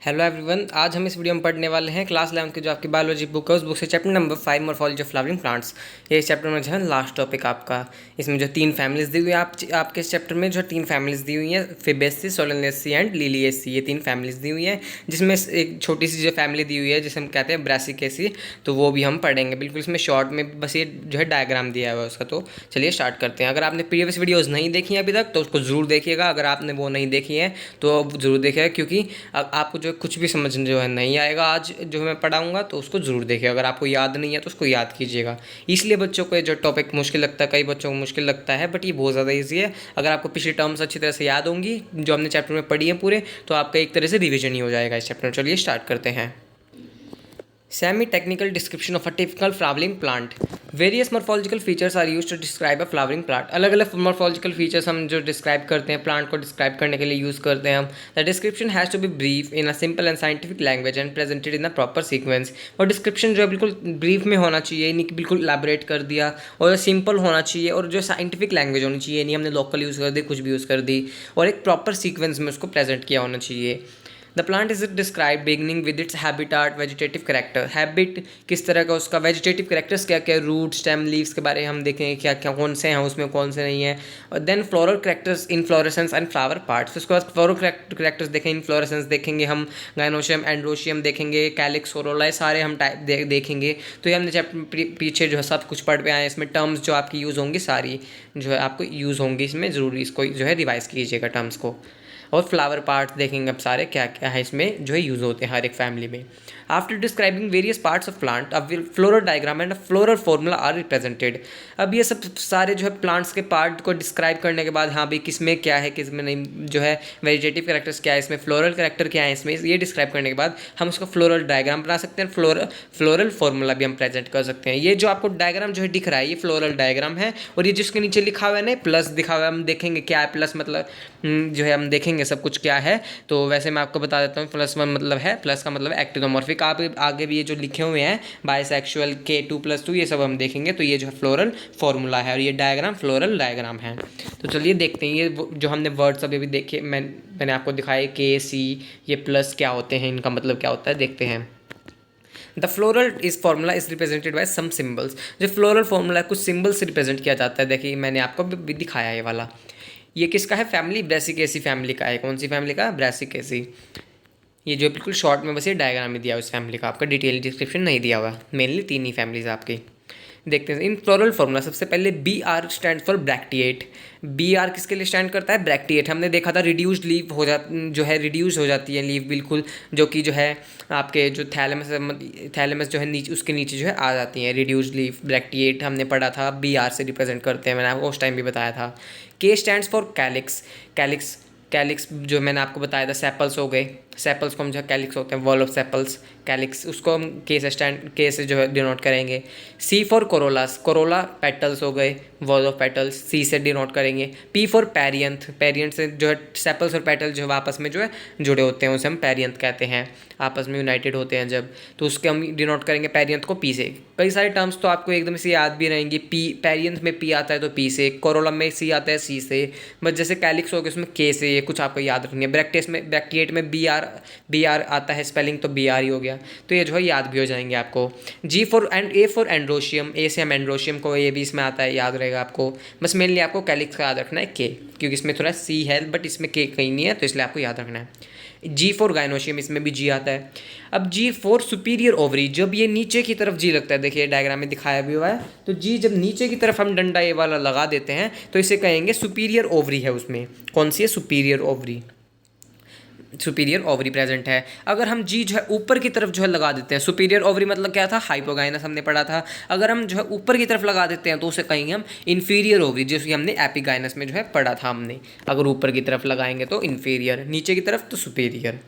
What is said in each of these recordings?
Hello everyone, आज हम इस वीडियो में पढ़ने वाले हैं क्लास 11 की जो आपकी बायोलॉजी बुक है उस बुक से chapter number 5 morphology of flowering plants. ये इस चैप्टर में जो है लास्ट टॉपिक आपका। इसमें जो तीन फैमिलीज दी हुई है आपके इस चैप्टर में जो तीन फैमिलीज दी हुई हैं, फिबेसी, सोलेनेसी एंड लिलिएसी, ये तीन फैमिलीज दी हुई हैं। जिसमें एक छोटी सी जो फैमिली दी हुई है जिसे हम कहते हैं ब्रासिकेसी, तो वो भी हम पढ़ेंगे। बिल्कुल इसमें शॉर्ट में बस ये जो है डायग्राम दिया हुआ है उसका। तो चलिए स्टार्ट करते हैं। अगर आपने प्रीवियस वीडियोज़ नहीं देखी हैं अभी तक तो उसको ज़रूर देखिएगा। अगर आपने वो नहीं देखी है तो ज़रूर देखिएगा, क्योंकि आपको जो कुछ भी समझ जो है नहीं आएगा आज जो मैं पढ़ाऊंगा तो उसको ज़रूर देखिएगा। अगर आपको याद नहीं है तो उसको याद कीजिएगा। इसलिए बच्चों को ये जो टॉपिक मुश्किल लगता है, कई बच्चों को मुश्किल लगता है, बट ये बहुत ज़्यादा ईजी है। अगर आपको पिछली टर्म्स अच्छी तरह से याद होंगी जो हमने चैप्टर में पढ़ी है पूरे, तो आपका एक तरह से रिविजन ही हो जाएगा इस चैप्टर में। चलिए स्टार्ट करते हैं। Semi technical description of a typical flowering plant. Various morphological features are use to describe a flowering plant. अलग अलग मॉर्फोलॉजिकल फीचर्स हम जो डिस्क्राइब करते हैं, प्लांट को डिस्क्राइब करने के लिए यूज़ करते हैं हम। The description has to be brief in a simple and scientific language and presented in a proper sequence. और डिस्क्रिप्शन जो है बिल्कुल ब्रीफ में होना चाहिए, नहीं कि बिल्कुल एलैबोरेट कर दिया, और सिंपल होना चाहिए, और जो साइंटिफिक लैंग्वेज होनी चाहिए, नहीं हमने लोकल यूज़ कर दी, कुछ भी यूज़ कर दी, और एक प्रॉपर सीक्वेंस में उसको प्रेजेंट किया होना चाहिए। The plant is describe beginning with its habitat, vegetative character. Habit किस तरह का, उसका वेजिटेटिव करेक्टर्स क्या क्या, रूट, स्टेम, लीव्स के बारे में हम देखेंगे क्या क्या कौन से हैं उसमें, कौन से नहीं है। और then floral characters, inflorescence and flower parts. उसके बाद फ्लोरल करेक्टर्स देखेंगे, इनफ्लोरेसेंस देखेंगे हम, गाइनोशियम, एंड्रोशियम देखेंगे, कैलिक्स, कोरोला, सारे हम टाइप देखेंगे। तो ये हमने चैप्टर पीछे जो है सब कुछ पढ़ पे आए हैं। इसमें टर्म्स जो आपकी यूज़ होंगी सारी जो है आपको यूज़ होंगी, इसमें ज़रूरी इसको जो है रिवाइज कीजिएगा टर्म्स को। और फ्लावर पार्ट्स देखेंगे अब सारे क्या क्या है इसमें जो है यूज़ होते हैं हर एक फैमिली में। After describing various parts of plant, अब floral diagram and floral formula are represented. अब ये सब सारे जो है प्लांट्स के पार्ट को डिस्क्राइब करने के बाद, हाँ भाई किसमें क्या है किसमें नहीं, जो है वेजिटेटिव कैरेक्टर्स क्या है इसमें, फ्लोरल कैरेक्टर क्या है इसमें, ये डिस्क्राइब करने के बाद हम उसका फ्लोरल डायग्राम बना सकते हैं। फ्लोरल फॉर्मूला भी हम प्रेजेंट कर सकते हैं। ये जो आपको डायग्राम जो है दिख रहा है ये फ्लोरल डायग्राम है, और ये जिसके नीचे लिखा हुआ है ना प्लस दिखा हुआ है, हम देखेंगे क्या है प्लस मतलब जो है हम देखेंगे सब कुछ क्या है। तो वैसे मैं आपको बता देता हूँ, +1 मतलब है, प्लस का मतलब एक्टिनोमॉर्फिक। आप आगे भी ये जो लिखे हुए हैं बाइसेक्सुअल, K2+2, ये सब हम देखेंगे। तो ये जो है फ्लोरल फॉर्मूला है, और ये डायग्राम फ्लोरल डायग्राम है। तो चलिए देखते हैं ये जो हमने वर्ड्स अभी देखे, मैंने आपको दिखाए K, C, ये प्लस क्या होते हैं, इनका मतलब क्या होता है, देखते हैं। The floral is formula is represented by some symbols. जो फ्लोरल फॉर्मूला कुछ सिम्बल से रिप्रेजेंट किया जाता है। देखिए मैंने आपको भी दिखाया ये वाला। ये किसका है, फैमिली ब्रासिकेसी फैमिली का है। कौन सी फैमिली का, ब्रासिकेसी। ये जो बिल्कुल शॉर्ट में बस ये डायग्राम में दिया हुआ इस फैमिली का, आपका डिटेल डिस्क्रिप्शन नहीं दिया हुआ। मेनली तीन ही फैमिलीज आपकी। देखते हैं इन फ्लोरल फॉर्मूला। सबसे पहले BR stand for bracteate. BR किसके लिए स्टैंड करता है, ब्रैक्टिएट। हमने देखा था रिड्यूस्ड लीव हो जो है रिड्यूस हो जाती है लीव बिल्कुल, जो कि जो है आपके जो थैलेमस जो है नीचे, उसके नीचे जो है आ जाती है रिड्यूस्ड लीव। ब्रैक्टिएट हमने पढ़ा था, BR से रिप्रेजेंट करते हैं, मैंने आपको उस टाइम भी बताया था। K stands for calyx. Calyx जो मैंने आपको बताया था, सेपल्स हो गए, सेपल्स को हम जो कैलिक्स होते हैं, वॉल ऑफ सेपल्स, कैलिक्स, उसको हम K से जो है डिनोट करेंगे। C फॉर कोरोलास, कोरोला पेटल्स हो गए, वॉल ऑफ पेटल्स, C से डिनोट करेंगे। P फॉर पेरियंथ, पेरियंथ से जो है सेपल्स और पेटल्स जो है आपस में जो है जुड़े होते हैं, उसे हम पेरियंथ कहते हैं, आपस में यूनाइटेड होते हैं जब, तो उसके हम डिनोट करेंगे पेरियंथ को P से। कई सारे टर्म्स तो आपको एकदम से याद भी रहेंगी। पेरियंथ में P आता है तो P से, कोरोला में C आता है C से, बस जैसे कैलिक्स हो गए उसमें K से, ये कुछ आपको याद रखनी है। ब्रैक्टिएट में BR आता है स्पेलिंग, तो BR ही हो गया। तो ये जो है याद भी हो जाएंगे आपको। A फॉर एंड्रोशियम, A से हम एंड्रोशियम को, ये भी इसमें आता है, याद रहेगा आपको। बस मेनली आपको कैलिक्स का याद रखना है K, क्योंकि इसमें थोड़ा C है बट इसमें K कहीं नहीं है, तो इसलिए आपको याद रखना है। G फॉर गाइनोशियम, इसमें भी G आता है। अब G फॉर सुपीरियर ओवरी, जब ये नीचे की तरफ G लगता है, देखिए डायग्राम में दिखाया भी हुआ है, तो G जब नीचे की तरफ हम डंडा ये वाला लगा देते हैं तो इसे कहेंगे सुपीरियर ओवरी है। उसमें कौन सी है, superior ovary, superior ovary present है। अगर हम G जो है ऊपर की तरफ जो है लगा देते हैं, सुपीरियर ओवरी मतलब क्या था, हाइपोगाइनस हमने पढ़ा था। अगर हम जो है ऊपर की तरफ लगा देते हैं तो उसे कहेंगे हम इन्फीरियर ओवरी, जैसे हमने एपिगाइनस में जो है पढ़ा था हमने। अगर ऊपर की तरफ लगाएंगे तो इन्फीरियर, नीचे की तरफ तो सुपीरियर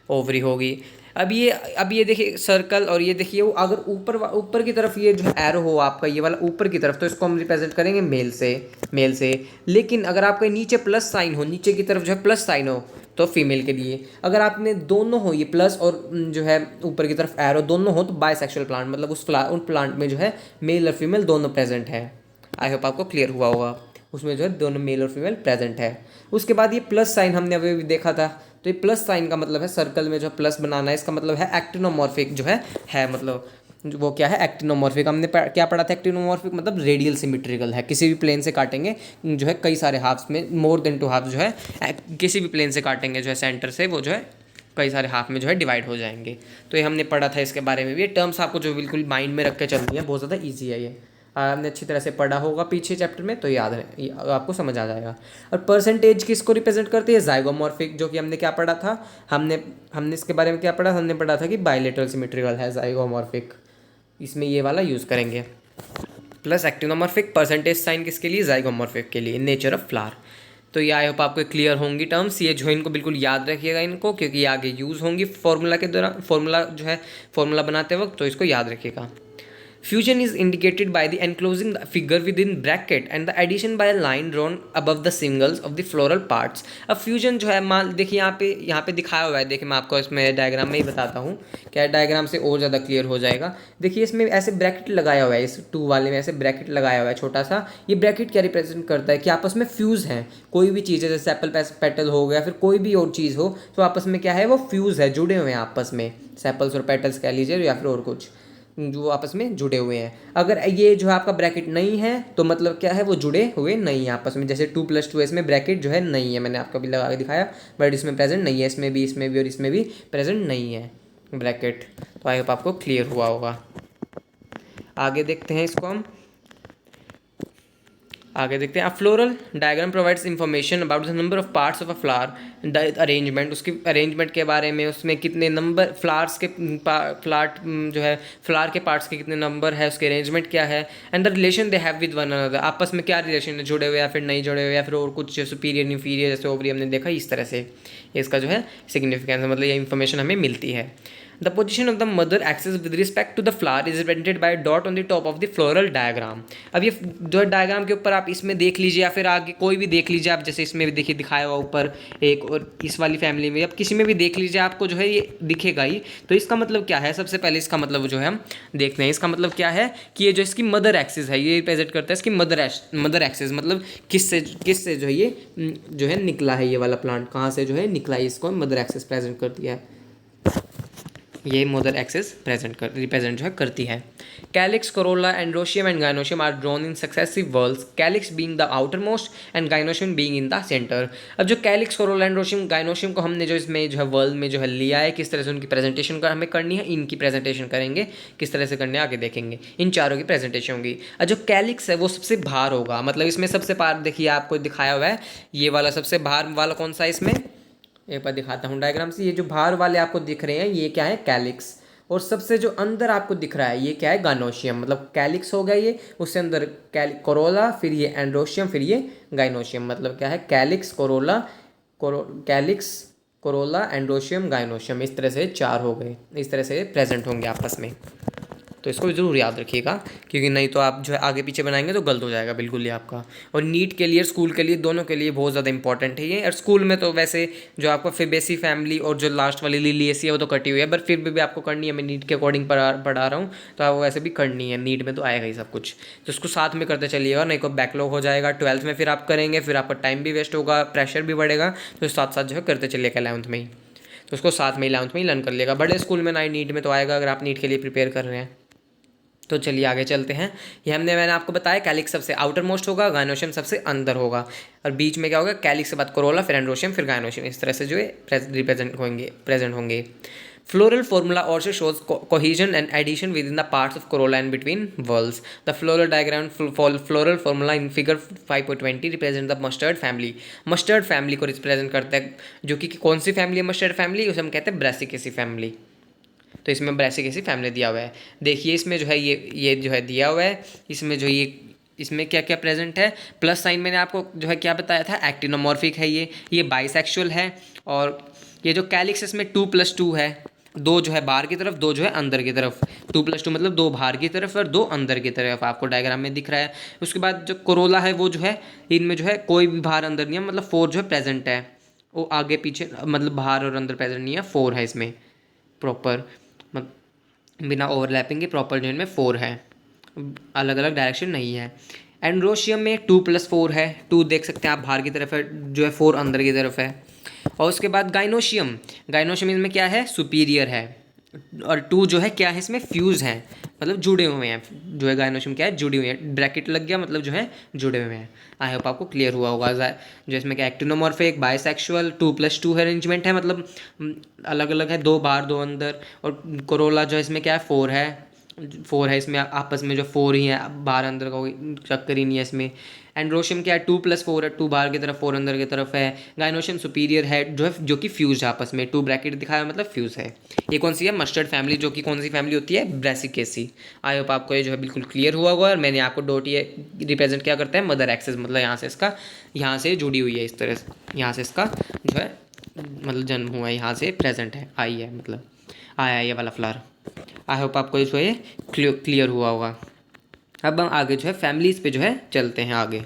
ओवरी होगी। अब ये देखिए सर्कल, और ये देखिए वो अगर ऊपर की तरफ ये जो एरो हो आपका ये वाला ऊपर की तरफ, तो इसको हम रिप्रेजेंट करेंगे मेल से। लेकिन अगर आपके नीचे प्लस साइन हो, नीचे की तरफ जो है प्लस साइन हो, तो फीमेल के लिए। अगर आपने दोनों हो, ये प्लस और जो है ऊपर की तरफ एरो दोनों हो, तो बायसेक्सुअल प्लांट, मतलब उन प्लांट में जो है मेल और फीमेल दोनों प्रेजेंट है। आई होप आपको क्लियर हुआ होगा, उसमें जो है दोनों मेल और फीमेल प्रेजेंट है। उसके बाद ये प्लस साइन हमने अभी भी देखा था, तो ये प्लस साइन का मतलब है सर्कल में जो प्लस बनाना है, इसका मतलब है एक्टिनोमॉर्फिक जो है मतलब वो क्या है एक्टिनोमॉर्फिक। हमने क्या पढ़ा था, एक्टिनोमॉर्फिक मतलब रेडियल सिमेट्रिकल है, किसी भी प्लेन से काटेंगे जो है कई सारे हाफ्स में, मोर देन 2 हाफ जो है किसी भी प्लेन से काटेंगे जो है सेंटर से, वो जो है कई सारे हाफ में जो है डिवाइड हो जाएंगे। तो ये हमने पढ़ा था इसके बारे में भी। ये टर्म्स आपको जो बिल्कुल माइंड में रख के चलनी है, बहुत ज़्यादा ईजी है ये। आपने अच्छी तरह से पढ़ा होगा पीछे चैप्टर में तो याद है, आपको समझ आ जाएगा। और परसेंटेज किसको रिप्रेजेंट करती है, जाइगोमॉर्फिक, जो कि हमने क्या पढ़ा था, हमने इसके बारे में क्या पढ़ा, हमने पढ़ा था कि बाइलेटरल सिमेट्रिकल है जाइगोमॉर्फिक, इसमें ये वाला यूज़ करेंगे। प्लस एक्टिनोमॉर्फिक, परसेंटेज साइन किसके लिए, जाइगोमॉर्फिक के लिए, नेचर ऑफ फ्लावर। तो ये आई होप आपको क्लियर होंगी टर्म्स, ये जो इनको बिल्कुल याद रखिएगा इनको, क्योंकि ये आगे यूज़ होंगी फॉर्मूला के दौरान, फॉर्मूला जो है फॉर्मूला बनाते वक्त, तो इसको याद रखिएगा। Fusion is indicated by the enclosing the figure within bracket and the addition by a line drawn above the singles of the floral parts। अब फ्यूजन जो है मान देखिए यहाँ पे दिखाया हुआ है, देखिए मैं आपको इसमें डायग्राम में ही बताता हूँ, क्या डायग्राम से और ज़्यादा क्लियर हो जाएगा। देखिए इसमें ऐसे ब्रैकेट लगाया हुआ है, इस 2 वाले में ऐसे ब्रैकेट लगाया हुआ है छोटा सा। ये ब्रैकेट क्या रिप्रेजेंट करता है कि आपस में फ्यूज़ हैं, कोई भी चीज़ है जैसे एप्पल पेटल हो गया, फिर कोई भी और चीज़ हो, तो आपस में क्या है वो फ्यूज़ है, जुड़े हुए हैं आपस में, सेपल्स और पेटल्स कह लीजिए या फिर और कुछ जो आपस में जुड़े हुए हैं। अगर ये जो आपका ब्रैकेट नहीं है तो मतलब क्या है, वो जुड़े हुए नहीं है आपस में। जैसे 2+2 इसमें ब्रैकेट जो है नहीं है, मैंने आपको अभी लगा के दिखाया, बट इसमें प्रेजेंट नहीं है, इसमें भी और इसमें भी प्रेजेंट नहीं है ब्रैकेट। तो आई होप आपको क्लियर हुआ होगा। आगे देखते हैं इसको हम, आगे देखते हैं। A floral diagram provides information about the number of parts of a flower, the arrangement, उसकी अरेंजमेंट के बारे में, उसमें कितने नंबर फ्लावर्स के जो है फ्लावर के पार्ट्स के कितने नंबर है, उसके अरेंजमेंट क्या है, and the relation they have with one another, आपस में क्या रिलेशन है, जुड़े हुए या फिर नहीं जुड़े हुए, या फिर और कुछ सुपीरियर इंफीरियर जैसे ओवरी हमने देखा, इस तरह से इसका जो है सिग्निफिकेंस मतलब ये इन्फॉर्मेशन हमें मिलती है। The position of the mother axis with respect to the flower is represented by a dot on the top of the floral diagram। अब ये जो है डायग्राम के ऊपर आप इसमें देख लीजिए या फिर आगे कोई भी देख लीजिए आप, जैसे इसमें भी देखिए दिखाया हुआ ऊपर एक, और इस वाली फैमिली में अब किसी में भी देख लीजिए आपको जो है ये दिखेगा ही। तो इसका मतलब क्या है, सबसे पहले इसका मतलब जो है हम देखते हैं। इसका मतलब क्या है कि ये जो इसकी मदर एक्सिस है ये रिप्रेजेंट करता है इसकी मदर एक्सिस, मतलब किससे जो है ये जो है निकला है, ये वाला प्लांट कहाँ से जो है निकला है, इसको मदर एक्सिस प्रेजेंट करती है, ये मदर एक्सिस रिप्रेजेंट जो है करती है। Calyx, corolla, androecium and gynoecium are drawn in successive whorls, calyx being the outermost and gynoecium being in the centre. अब जो कैलिक्स, कोरोला, एंड्रोशियम, गाइनोशियम को हमने जो इसमें जो है वर्ल्ड में जो है लिया है, किस तरह से उनकी प्रेजेंटेशन हमें करनी है, इनकी प्रेजेंटेशन करेंगे, किस तरह से करने आगे देखेंगे, इन चारों की प्रेजेंटेशन होगी। और जो कैलिक्स है वो सबसे बाहर होगा, मतलब इसमें सबसे बाहर देखिए आपको दिखाया हुआ है, ये वाला सबसे बाहर वाला कौन सा है, इसमें एक बार दिखाता हूँ डायग्राम से। ये जो बाहर वाले आपको दिख रहे हैं ये क्या है, कैलिक्स, और सबसे जो अंदर आपको दिख रहा है ये क्या है, गाइनोशियम, मतलब कैलिक्स हो गया ये, उससे अंदर कोरोला, फिर ये एंड्रोशियम, फिर ये गाइनोशियम, मतलब क्या है calyx, calyx, corolla, androecium, gynoecium, इस तरह से 4 हो गए, इस तरह से प्रेजेंट होंगे आपस में। तो इसको ज़रूर याद रखिएगा, क्योंकि नहीं तो आप जो है आगे पीछे बनाएंगे तो गलत हो जाएगा बिल्कुल ये आपका। और नीट के लिए, स्कूल के लिए, दोनों के लिए बहुत ज़्यादा इंपॉर्टेंट है ये। और स्कूल में तो वैसे जो आपका फिबेसी फैमिली और जो लास्ट वाली लिलिएसी है वो तो कटी हुई है, बट फिर भी आपको करनी है, मैं नीट के अकॉर्डिंग पढ़ा रहा हूँ, तो आप वैसे भी करनी है, नीट में तो आएगा ही सब कुछ, तो उसको साथ में करते चलिएगा, नहीं तो बैकलॉग हो जाएगा 12th में, फिर आप करेंगे, फिर आपका टाइम भी वेस्ट होगा, प्रेशर भी बढ़ेगा, तो साथ साथ जो है करते चलिएगा 11th में ही, तो उसको साथ में 11th में ही लर्न कर लिएगा। बड़े स्कूल में ना ही नीट में तो आएगा अगर आप नीट के लिए प्रिपेयर कर रहे हैं। तो चलिए आगे चलते हैं। ये मैंने आपको बताया कैलिक्स सबसे आउटर मोस्ट होगा, गाइनोशियम सबसे अंदर होगा, और बीच में क्या होगा, कैलिक्स के बाद कोरोला, फिर एंड्रोशियम, फिर गाइनोशियम, इस तरह से जो है प्रेजेंट होंगे। Floral formula also shows cohesion and addition within the parts of corolla and between whorls. The floral diagram floral formula in figure 5.20 represent the mustard family। Mustard family को represent करता है, जो कि कौन सी फैमिली है mustard family, उसे हम कहते हैं ब्रासिकेसी फैमिली। तो इसमें ब्रासिकेसी फैमिली दिया हुआ है। देखिए इसमें जो है ये जो है दिया हुआ है, इसमें जो ये इसमें क्या क्या प्रेजेंट है, प्लस साइन मैंने आपको जो है क्या बताया था, एक्टिनोमॉर्फिक है ये बाइसेक्सुअल है, और ये जो कैलिक्स इसमें 2+2 है, 2 जो है बाहर की तरफ, 2 जो है अंदर की तरफ, 2+2 मतलब 2 बाहर की तरफ और 2 अंदर की तरफ, आपको डायग्राम में दिख रहा है। उसके बाद जो कोरोला है वो जो है इनमें जो है कोई भी बाहर अंदर नहीं है, मतलब 4 जो है प्रेजेंट है, वो आगे पीछे मतलब बाहर और अंदर प्रेजेंट नहीं है, 4 है इसमें प्रॉपर, बिना ओवरलैपिंग के प्रॉपर जो इनमें 4 है, अलग अलग डायरेक्शन नहीं है। एंड्रोशियम में 2+4 है, 2 देख सकते हैं आप बाहर की तरफ है, जो है 4 अंदर की तरफ है। और उसके बाद गाइनोशियम, गाइनोशियम इसमें क्या है, सुपीरियर है। और टू जो है क्या है, इसमें फ्यूज़ हैं, मतलब जुड़े हुए हैं, जो है गाइनोशियम क्या है, जुड़ी हुई है, ब्रैकेट लग गया मतलब जो है जुड़े हुए हैं। आई होप आपको क्लियर हुआ होगा। जो इसमें क्या एक्टिनोमॉर्फिक, बाइसेक्सुअल, 2+2 अरेंजमेंट है, मतलब अलग अलग है, 2 बाहर 2 अंदर। और कोरोला जो है इसमें क्या है, 4 है, 4 है इसमें, आपस में जो 4 ही है, बाहर अंदर का कोई चक्कर ही नहीं है इसमें। एंड्रोशियम क्या है, 2+4 है, 2 बाहर की तरफ 4 अंदर की तरफ है। गाइनोशियम सुपीरियर है, जो कि फ्यूज है आपस में, 2 ब्रैकेट दिखाया मतलब फ्यूज है। ये कौन सी है, मस्टर्ड फैमिली, जो कि कौन सी फैमिली होती है, ब्रेसिकेसी। आई होप आपको ये जो है बिल्कुल क्लियर हुआ होगा। और मैंने आपको डॉट ये रिप्रेजेंट क्या करता है, मदर एक्सेस, मतलब यहाँ से जुड़ी हुई है इस तरह से, यहाँ से इसका जो है मतलब जन्म हुआ है, यहाँ से प्रेजेंट है, आई है, मतलब आया है ये वाला फ्लावर। आई होप आपको जो है क्लियर हुआ होगा। अब हम आगे जो है फैमिलीज़ पे जो है चलते हैं आगे।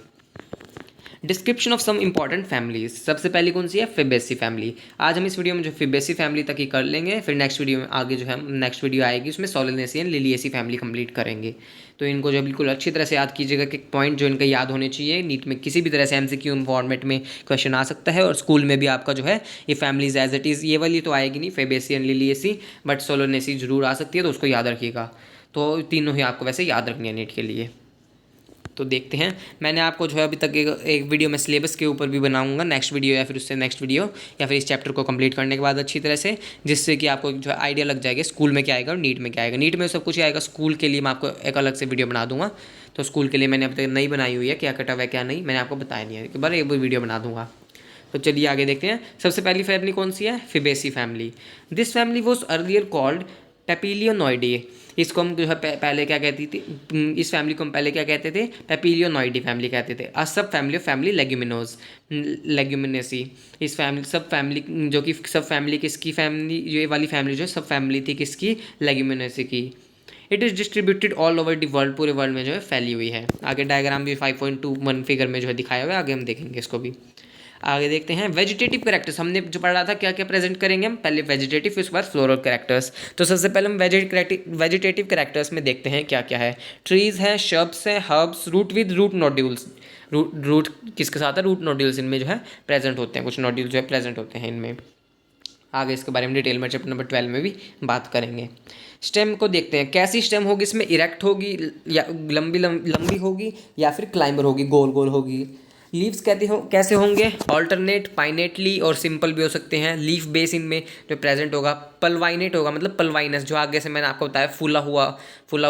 Description of some important families, सबसे पहली कौन सी है, फिबेसी फैमिली। आज हम इस वीडियो में जो फिबेसी फैमिली तक ही कर लेंगे, फिर नेक्स्ट वीडियो में आगे जो है नेक्स्ट वीडियो आएगी उसमें Solanaceae and Liliaceae family complete करेंगे। तो इनको जो बिल्कुल अच्छी तरह से याद कीजिएगा कि पॉइंट जो इनका याद होने चाहिए। नीट में किसी भी तरह से एमसीक्यू फॉर्मेट में क्वेश्चन आ सकता है, और स्कूल में भी आपका जो है ये फैमिलीज एज इट इज़, ये वाली तो आएगी नहीं Fabaceae and Liliaceae, but Solanaceae जरूर आ सकती है, तो उसको याद रखिएगा। तो तीनों ही आपको वैसे याद रखनी है नीट के लिए। तो देखते हैं, मैंने आपको जो है अभी तक एक वीडियो में सिलेबस के ऊपर भी बनाऊंगा, नेक्स्ट वीडियो या फिर उससे नेक्स्ट वीडियो, या फिर इस चैप्टर को कंप्लीट करने के बाद अच्छी तरह से, जिससे कि आपको जो है आइडिया लग जाएगा स्कूल में क्या आएगा और नीट में क्या आएगा। नीट में सब कुछ आएगा, स्कूल के लिए मैं आपको एक अलग से वीडियो बना दूंगा। तो स्कूल के लिए मैंने अभी तक नहीं बनाई हुई है, क्या कटा हुआ है क्या नहीं, मैंने आपको बताया नहीं है, एक बार एक वीडियो बना दूंगा। तो चलिए आगे देखते हैं। सबसे पहली फैमिली कौन सी है, Fabaceae family. This family was earlier called Papilionoideae. इसको हम जो है पहले क्या कहती थी, इस फैमिली को हम पहले क्या कहते थे, पेपिलियोनॉइडी फैमिली कहते थे। अ सब family of family Leguminosae, Leguminosae. इस फैमिली सब फैमिली, जो कि सब फैमिली किसकी फैमिली, ये वाली फैमिली जो है सब फैमिली थी किसकी, लेग्यूमिनेसी की। It is distributed all over the world, पूरे वर्ल्ड में जो है फैली हुई है। आगे डायग्राम भी 5.21 फिगर में जो है दिखाया हुआ है, आगे हम देखेंगे इसको भी। आगे देखते हैं वेजिटेटिव कैरेक्टर्स, हमने जो पढ़ा था क्या क्या प्रेजेंट करेंगे हम, पहले वेजिटेटिव फिर उसके बाद फ्लोरल कैरेक्टर्स। तो सबसे पहले हम वेजिटेटिव कैरेक्टर्स में देखते हैं क्या क्या है। ट्रीज हैं, शब्स हैं, herbs, root with root nodules. Root किसके साथ है, रूट नोड्यूल्स इनमें जो है प्रेजेंट होते हैं, कुछ नोड्यूल्स जो है प्रेजेंट होते हैं इनमें। आगे इसके बारे में डिटेल में चैप्टर नंबर 12 में भी बात करेंगे। स्टेम को देखते हैं, कैसी स्टेम होगी इसमें, इरेक्ट होगी या लंबी होगी, या फिर क्लाइंबर होगी, गोल गोल होगी। लीव्स कैसे होंगे, ऑल्टरनेट, पाइनेटली और सिंपल भी हो सकते हैं। लीफ बेस इनमें जो प्रेजेंट होगा, पलवाइनेट होगा, मतलब पलवाइनस, जो आगे से मैंने आपको बताया फूला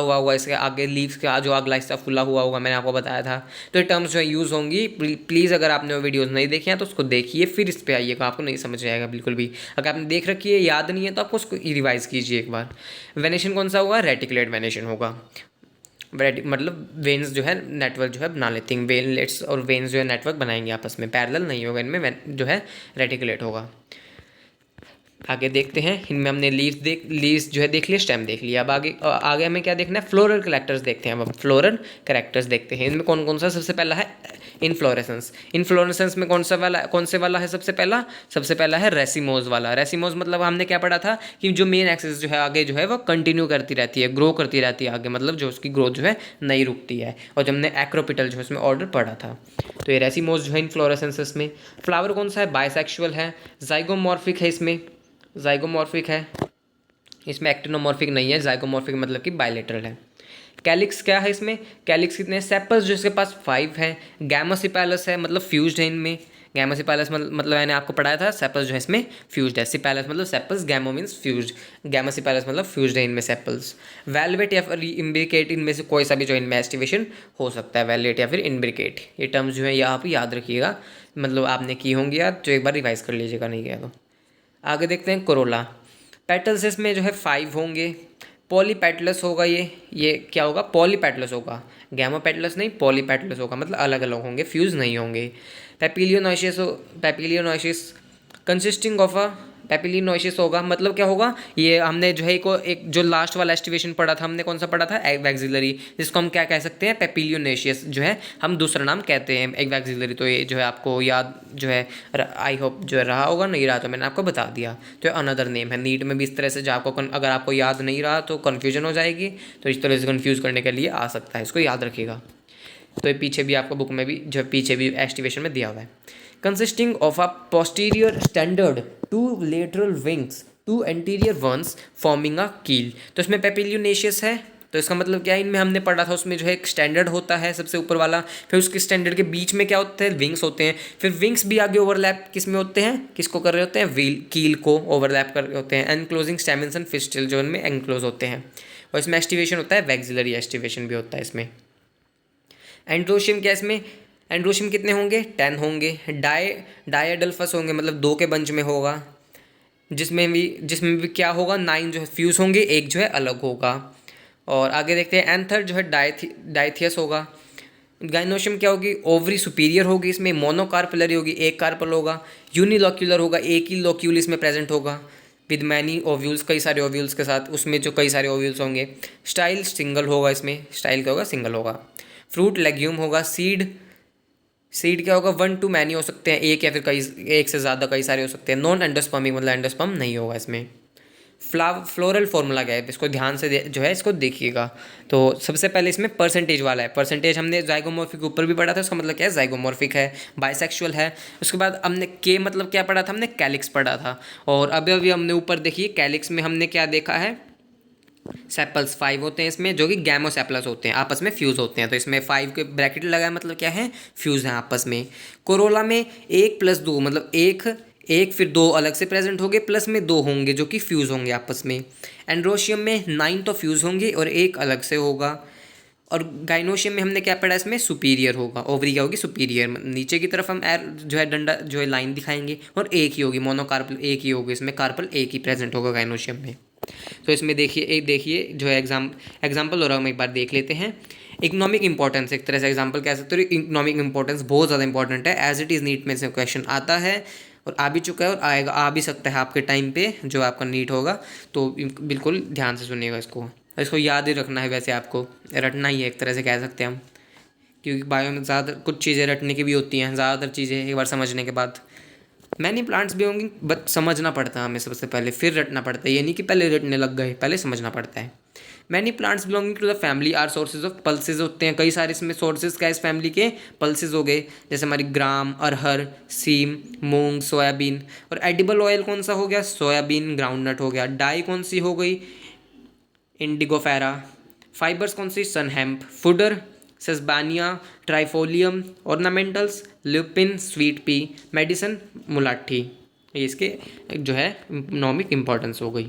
हुआ इसके आगे लीव्स का जो अगला हिस्सा फूला हुआ होगा, मैंने आपको बताया था। तो ये टर्म्स जो है यूज़ होंगी। प्लीज़ अगर आपने वो वीडियोज़ नहीं देखे हैं तो उसको देखिए, फिर इस पर आइएगा, आपको नहीं समझ आएगा बिल्कुल भी। अगर आपने देख रखी है, याद नहीं है, तो आपको उसको रिवाइज कीजिए एक बार। वेनेशन कौन सा होगा, रेटिकुलेट वेनेशन होगा। मतलब वेन्स जो है नेटवर्क जो है बना लेती हैं, वेनलेट्स और वेन्स जो है नेटवर्क बनाएंगे आपस में, पैरेलल नहीं होगा इनमें, जो है रेटिकुलेट होगा। आगे देखते हैं, इनमें हमने लीव्स जो है देख लिया, स्टेम देख लिया। अब आगे हमें क्या देखना है, फ्लोरल कैरेक्टर्स देखते हैं। अब फ्लोरल कैरेक्टर्स देखते हैं, इनमें कौन कौन सा, सबसे पहला है इनफ्लोरेसेंस। इनफ्लोरेसेंस में कौन से वाला है, सबसे पहला है रेसिमोज वाला। रेसिमोज मतलब हमने क्या पढ़ा था कि जो मेन एक्सिस जो है आगे जो है वो कंटिन्यू करती रहती है, ग्रो करती रहती है आगे, मतलब जो उसकी ग्रोथ जो है नहीं रुकती है। और जब हमने एक्रोपिटल जो है उसमें ऑर्डर पढ़ा था, तो ये रेसिमोज जो है इनफ्लोरेसेंस में। फ्लावर कौन सा है, बाइसेक्सुअल है, जाइगोमॉर्फिक है, इसमें जाइगोमॉर्फिक है, इसमें एक्टिनोमॉर्फिक नहीं है। जाइगोमॉर्फिक मतलब कि बायलेटरल है। कैलिक्स क्या है इसमें, कैलिक्स कितने, सेपल्स जो इसके पास 5 है। गैमासिपैलस है, मतलब फ्यूज्ड है इनमें। गैमासिपैलस मतलब मैंने आपको पढ़ाया था, सेपल्स जो है इसमें फ्यूज्ड है। सिपैलस मतलब सेपल्स, गैमो मीन्स फ्यूज्ड, गैमासिपैलस मतलब फ्यूज्ड है इनमें सेपल्स। वेलवेट या फिर इम्ब्रिकेट, इनमें से कोई सा भी जो इनमें एस्टिवेशन हो सकता है, वेलवेट या फिर इम्ब्रिकेट। ये टर्म्स जो है ये आप याद रखिएगा, मतलब आपने की होंगी याद, तो एक बार रिवाइज कर लीजिएगा नहीं गया तो। आगे देखते हैं कोरोला। पेटल्स इसमें जो है 5 होंगे। पॉलीपेटलस होगा, ये क्या होगा, पॉलीपेटलस होगा, गैमोपेटलस नहीं, पॉलीपेटलस होगा, मतलब अलग अलग होंगे, फ्यूज नहीं होंगे। पेपिलियोनोसिस कंसिस्टिंग ऑफ अ, पेपिलियोनोसिस होगा, मतलब क्या होगा, ये हमने जो है एक जो लास्ट वाला एस्टिवेशन पढ़ा था, हमने कौन सा पढ़ा था, एक्वैक्सिलरी, जिसको हम क्या कह सकते हैं, पेपिलियोनेशियस जो है हम दूसरा नाम कहते हैं एक्वैक्सिलरी। तो ये जो है आपको याद जो है, आई होप जो है रहा होगा, नहीं रहा तो मैंने आपको बता दिया। तो अनदर नेम है, नीट में भी इस तरह से जो आपको अगर आपको याद नहीं रहा तो कन्फ्यूजन हो जाएगी, तो इस तरह से कन्फ्यूज़ करने के लिए आ सकता है, इसको याद रखिएगा। तो ये पीछे भी आपको बुक में भी जो पीछे भी एस्टिवेशन में दिया हुआ है। Consisting of a posterior standard, two lateral wings, two anterior ones forming a keel. तो इसमें पेपिल्यूनेशियस है, तो इसका मतलब क्या है, इनमें हमने पढ़ा था उसमें जो है एक स्टैंडर्ड होता है सबसे ऊपर वाला, फिर उसके स्टैंडर्ड के बीच में क्या होता है, विंग्स होते हैं, फिर विंग्स भी आगे ओवरलैप किस में होते हैं, किसको कर रहे होते हैं, व्हील कील को ओवरलैप कर रहे होते हैं, एनक्लोजिंग स्टैमेंस एंड फिस्टल जो इनमें एनक्लोज होते हैं। और इसमें एस्टिवेशन होता है, वैक्सिलरी एस्टिवेशन भी होता है इसमें। एंड्रोशियम क्या इसमें, एंड्रोशियम कितने होंगे, 10 होंगे। डायडल्फस होंगे, मतलब 2 के बंच में होगा, जिसमें भी क्या होगा, 9 जो है फ्यूज़ होंगे, एक जो है अलग होगा। और आगे देखते हैं, एंथर जो है डायथियस होगा। गाइनोशियम क्या होगी, ओवरी सुपीरियर होगी, इसमें मोनोकार्पलरी होगी, एक कार्पल होगा। यूनिलोक्यूलर होगा, एक ही लोक्यूल इसमें प्रेजेंट होगा, विद मैनी ओव्यूल्स, कई सारे ओव्यूल्स के साथ, उसमें जो कई सारे ओव्यूल्स होंगे। स्टाइल सिंगल होगा, इसमें स्टाइल क्या होगा, सिंगल होगा। फ्रूट लेग्यूम होगा। सीड क्या होगा, 1 to मैनी हो सकते हैं, एक या फिर कई, एक से ज़्यादा कई सारे हो सकते हैं। नॉन एंडोस्पर्मिक मतलब एंडोस्पर्म नहीं होगा इसमें। फ्लोरल फॉर्मूला क्या है, इसको ध्यान से जो है इसको देखिएगा। तो सबसे पहले इसमें परसेंटेज वाला है, परसेंटेज हमने जाइगोमॉर्फिक के ऊपर भी पढ़ा था, उसका मतलब क्या है, जाइगोमॉर्फिक है, बाइसेक्सुअल है। उसके बाद हमने के मतलब क्या पढ़ा था, हमने कैलिक्स पढ़ा था। और अभी हमने ऊपर देखिए कैलिक्स में हमने क्या देखा है, सेपल्स 5 होते हैं इसमें, जो कि गैमोसेपलस होते हैं, आपस में फ्यूज़ होते हैं। तो इसमें 5 के ब्रैकेट लगाया मतलब क्या है, फ्यूज़ हैं आपस में। कोरोला में 1+2 मतलब एक फिर 2 अलग से प्रेजेंट होंगे, प्लस में 2 होंगे जो कि फ्यूज़ होंगे आपस में। एंड्रोशियम में 9 तो फ्यूज़ होंगे और एक अलग से होगा। और गाइनोशियम में हमने क्या पढ़ा, इसमें सुपीरियर होगा, ओवरी क्या होगी, सुपीरियर, नीचे की तरफ हम जो है डंडा जो है लाइन दिखाएंगे, और एक ही होगी, मोनोकार्पल एक ही होगी, इसमें कार्पल एक ही प्रेजेंट होगा गाइनोशियम में। तो इसमें देखिए जो है एग्जाम्पल हो रहा है, हम एक बार देख लेते हैं। इकोनॉमिक इंपॉर्टेंस, एक तरह से एग्जाम्पल कह सकते हो, इकोनॉमिक इंपॉर्टेंस बहुत ज़्यादा इंपॉर्टेंट है, एज इट इज़ नीट में से क्वेश्चन आता है, और आ भी चुका है और आएगा, आ भी सकता है आपके टाइम पे जो आपका नीट होगा। तो बिल्कुल ध्यान से सुनिएगा इसको याद ही रखना है, वैसे आपको रटना ही है एक तरह से कह सकते हैं हम, क्योंकि बायो में ज़्यादा कुछ चीज़ें रटने की भी होती हैं, ज़्यादातर चीज़ें एक बार समझने के बाद। मैनी प्लांट्स भी होंगी, बट समझना पड़ता है हमें सबसे पहले, फिर रटना पड़ता है, ये नहीं कि पहले रटने लग गए, पहले समझना पड़ता है। Many plants belonging to the family are sources of pulses होते हैं, कई सारे इसमें सोर्सेज क्या इस फैमिली के, पल्सेज हो गए, जैसे हमारी ग्राम, अरहर, सीम, मूंग, सोयाबीन। और एडिबल ऑयल कौन सा हो गया, सोयाबीन, ग्राउंडनट हो गया। डाई कौन सी हो गई, इंडिगोफेरा। फाइबर्स कौन सी, sunn hemp. Fodder, Sesbania, Trifolium. Ornamentals, lupin, sweet pea. Medicine, मुलाठी। ये इसके जो है इकोनॉमिक इंपॉर्टेंस हो गई।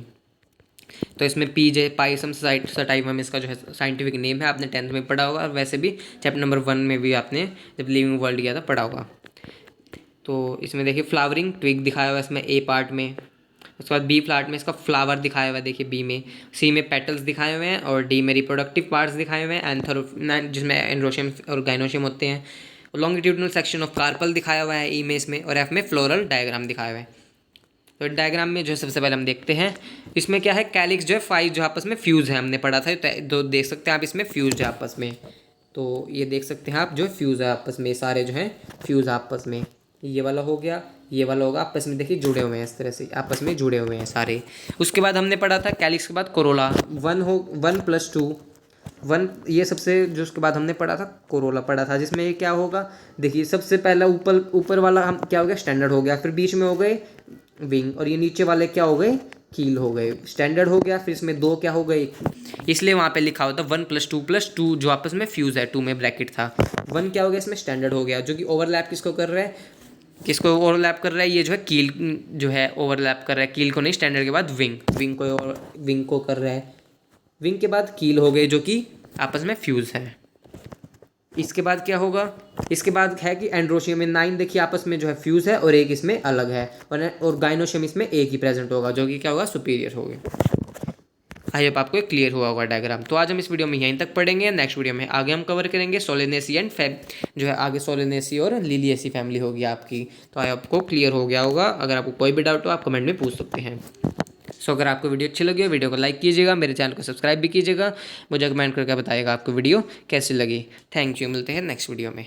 तो इसमें पीजे पाइसम सटाइवम इसका जो है साइंटिफिक नेम है, आपने 10th में पढ़ा होगा, और वैसे भी चैप्टर नंबर 1 में भी आपने जब लिविंग वर्ल्ड किया था पढ़ा होगा। तो इसमें देखिए फ्लावरिंग ट्विग दिखाया हुआ है इसमें ए पार्ट में। उसके बाद बी पार्ट में इसका फ्लावर दिखाया हुआ है, देखिए बी में। सी में पेटल्स दिखाए हुए हैं, और डी में रिप्रोडक्टिव पार्ट्स दिखाए हुए हैं, एंथर जिसमें एंड्रोशियम और गाइनोशियम होते हैं। लॉन्गिट्यूडनल सेक्शन ऑफ कार्पल दिखाया हुआ है ई में इसमें, और एफ में फ्लोरल डायग्राम दिखाया हुआ है। तो डायग्राम में जो है सबसे पहले हम देखते हैं, इसमें क्या है, कैलिक्स जो है 5 जो आपस में फ्यूज़ है, हमने पढ़ा था, तो देख सकते हैं आप इसमें फ्यूज़ है आपस में। तो ये देख सकते हैं आप जो फ्यूज़ है आपस में, सारे जो हैं फ्यूज़ आपस में। ये वाला हो गया, ये वाला होगा, आपस में देखिए जुड़े हुए हैं, इस तरह से आपस में जुड़े हुए हैं सारे। उसके बाद हमने पढ़ा था कैलिक्स के बाद कोरोला, 1+2 1, ये सबसे जो उसके बाद हमने पढ़ा था कोरोला पढ़ा था, जिसमें ये क्या होगा, देखिए सबसे पहला ऊपर वाला हम क्या हो गया, स्टैंडर्ड हो गया, फिर बीच में हो गए विंग, और ये नीचे वाले क्या हो गए, कील हो गए। स्टैंडर्ड हो गया, फिर इसमें 2 क्या हो गए, इसलिए वहाँ पे लिखा होता 1+2+2 जो आपस में फ्यूज़ है, 2 में ब्रैकेट था। 1 क्या हो गया, इसमें स्टैंडर्ड हो गया, जो कि ओवरलैप किसको कर रहा है, ये जो है कील जो है ओवरलैप कर रहा है, कील को नहीं, स्टैंडर्ड के बाद विंग को कर रहा है। विंग के बाद कील हो गए जो कि आपस में फ्यूज़ है। इसके बाद क्या होगा, इसके बाद है कि एंड्रोशियम में 9 देखिए आपस में जो है फ्यूज़ है, और एक इसमें अलग है, और गाइनोशियम इसमें एक ही प्रेजेंट होगा, जो कि क्या होगा, सुपीरियर होगा। आई होप आपको क्लियर हुआ होगा डायग्राम। तो आज हम इस वीडियो में यहीं तक पढ़ेंगे, नेक्स्ट वीडियो में आगे हम कवर करेंगे सोलेनेसी एंड जो है आगे सोलेनेसी और लिलिएसी फैमिली होगी आपकी। तो आई होप आपको क्लियर हो गया होगा, अगर आपको कोई भी डाउट हो आप कमेंट में पूछ सकते हैं। सो अगर आपको वीडियो अच्छी लगी हो, वीडियो को लाइक कीजिएगा, मेरे चैनल को सब्सक्राइब भी कीजिएगा, मुझे कमेंट करके बताइएगा आपको वीडियो कैसी लगी। थैंक यू, मिलते हैं नेक्स्ट वीडियो में।